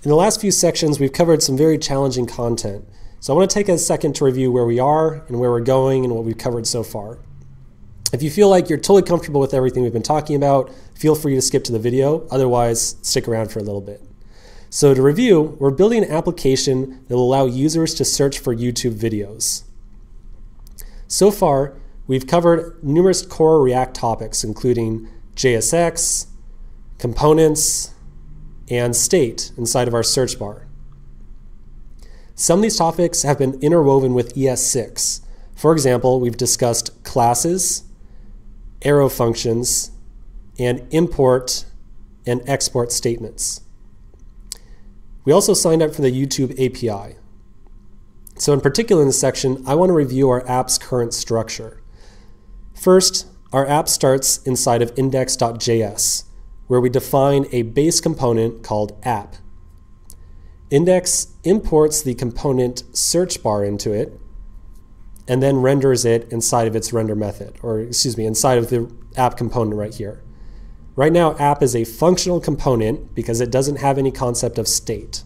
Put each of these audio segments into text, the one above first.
In the last few sections, we've covered some very challenging content. So I want to take a second to review where we are and where we're going and what we've covered so far. If you feel like you're totally comfortable with everything we've been talking about, feel free to skip to the video. Otherwise, stick around for a little bit. So to review, we're building an application that will allow users to search for YouTube videos. So far, we've covered numerous core React topics, including JSX, components, and state inside of our search bar. Some of these topics have been interwoven with ES6. For example, we've discussed classes, arrow functions, and import and export statements. We also signed up for the YouTube API. So in particular in this section, I want to review our app's current structure. First, our app starts inside of index.js, where we define a base component called app. Index imports the component search bar into it and then renders it inside of its render method, or inside of the app component right here. Right now, app is a functional component because it doesn't have any concept of state.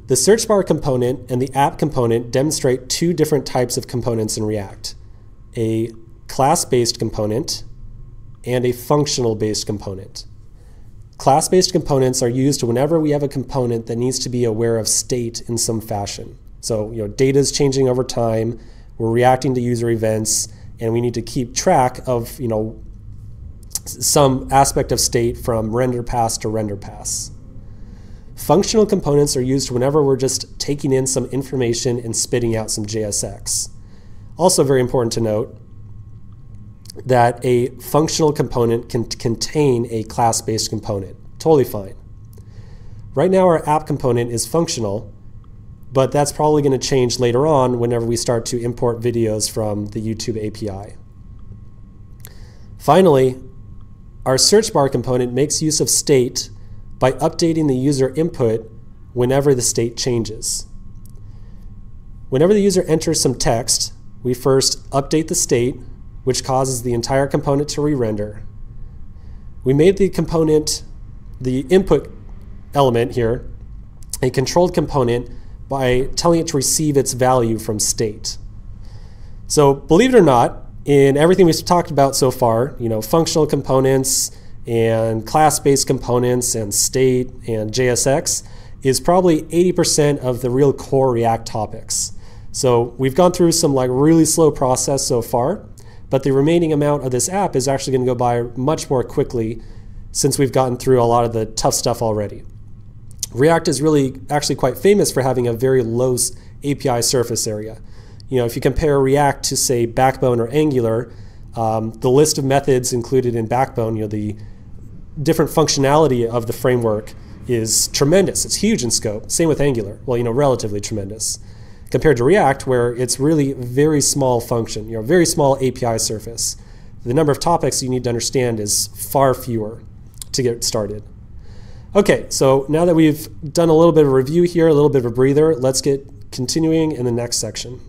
The search bar component and the app component demonstrate two different types of components in React: a class-based component and a functional-based component. Class-based components are used whenever we have a component that needs to be aware of state in some fashion. So, data is changing over time, we're reacting to user events, and we need to keep track of, some aspect of state from render pass to render pass. Functional components are used whenever we're just taking in some information and spitting out some JSX. Also very important to note that a functional component can contain a class-based component. Totally fine. Right now our app component is functional, but that's probably going to change later on whenever we start to import videos from the YouTube API. Finally, our search bar component makes use of state by updating the user input whenever the state changes. Whenever the user enters some text, we first update the state, which causes the entire component to re-render. We made the component, the input element here, a controlled component by telling it to receive its value from state. So believe it or not, in everything we've talked about so far, functional components and class-based components and state and JSX is probably 80% of the real core React topics. So we've gone through some really slow process so far, but the remaining amount of this app is actually going to go by much more quickly since we've gotten through a lot of the tough stuff already. React is really actually quite famous for having a very low API surface area. If you compare React to, say, Backbone or Angular, the list of methods included in Backbone, the different functionality of the framework is tremendous. It's huge in scope. Same with Angular. Well, relatively tremendous. Compared to React, where it's really very small function, very small API surface. The number of topics you need to understand is far fewer to get started. Okay, so now that we've done a little bit of a review here, a little bit of a breather, let's get continuing in the next section.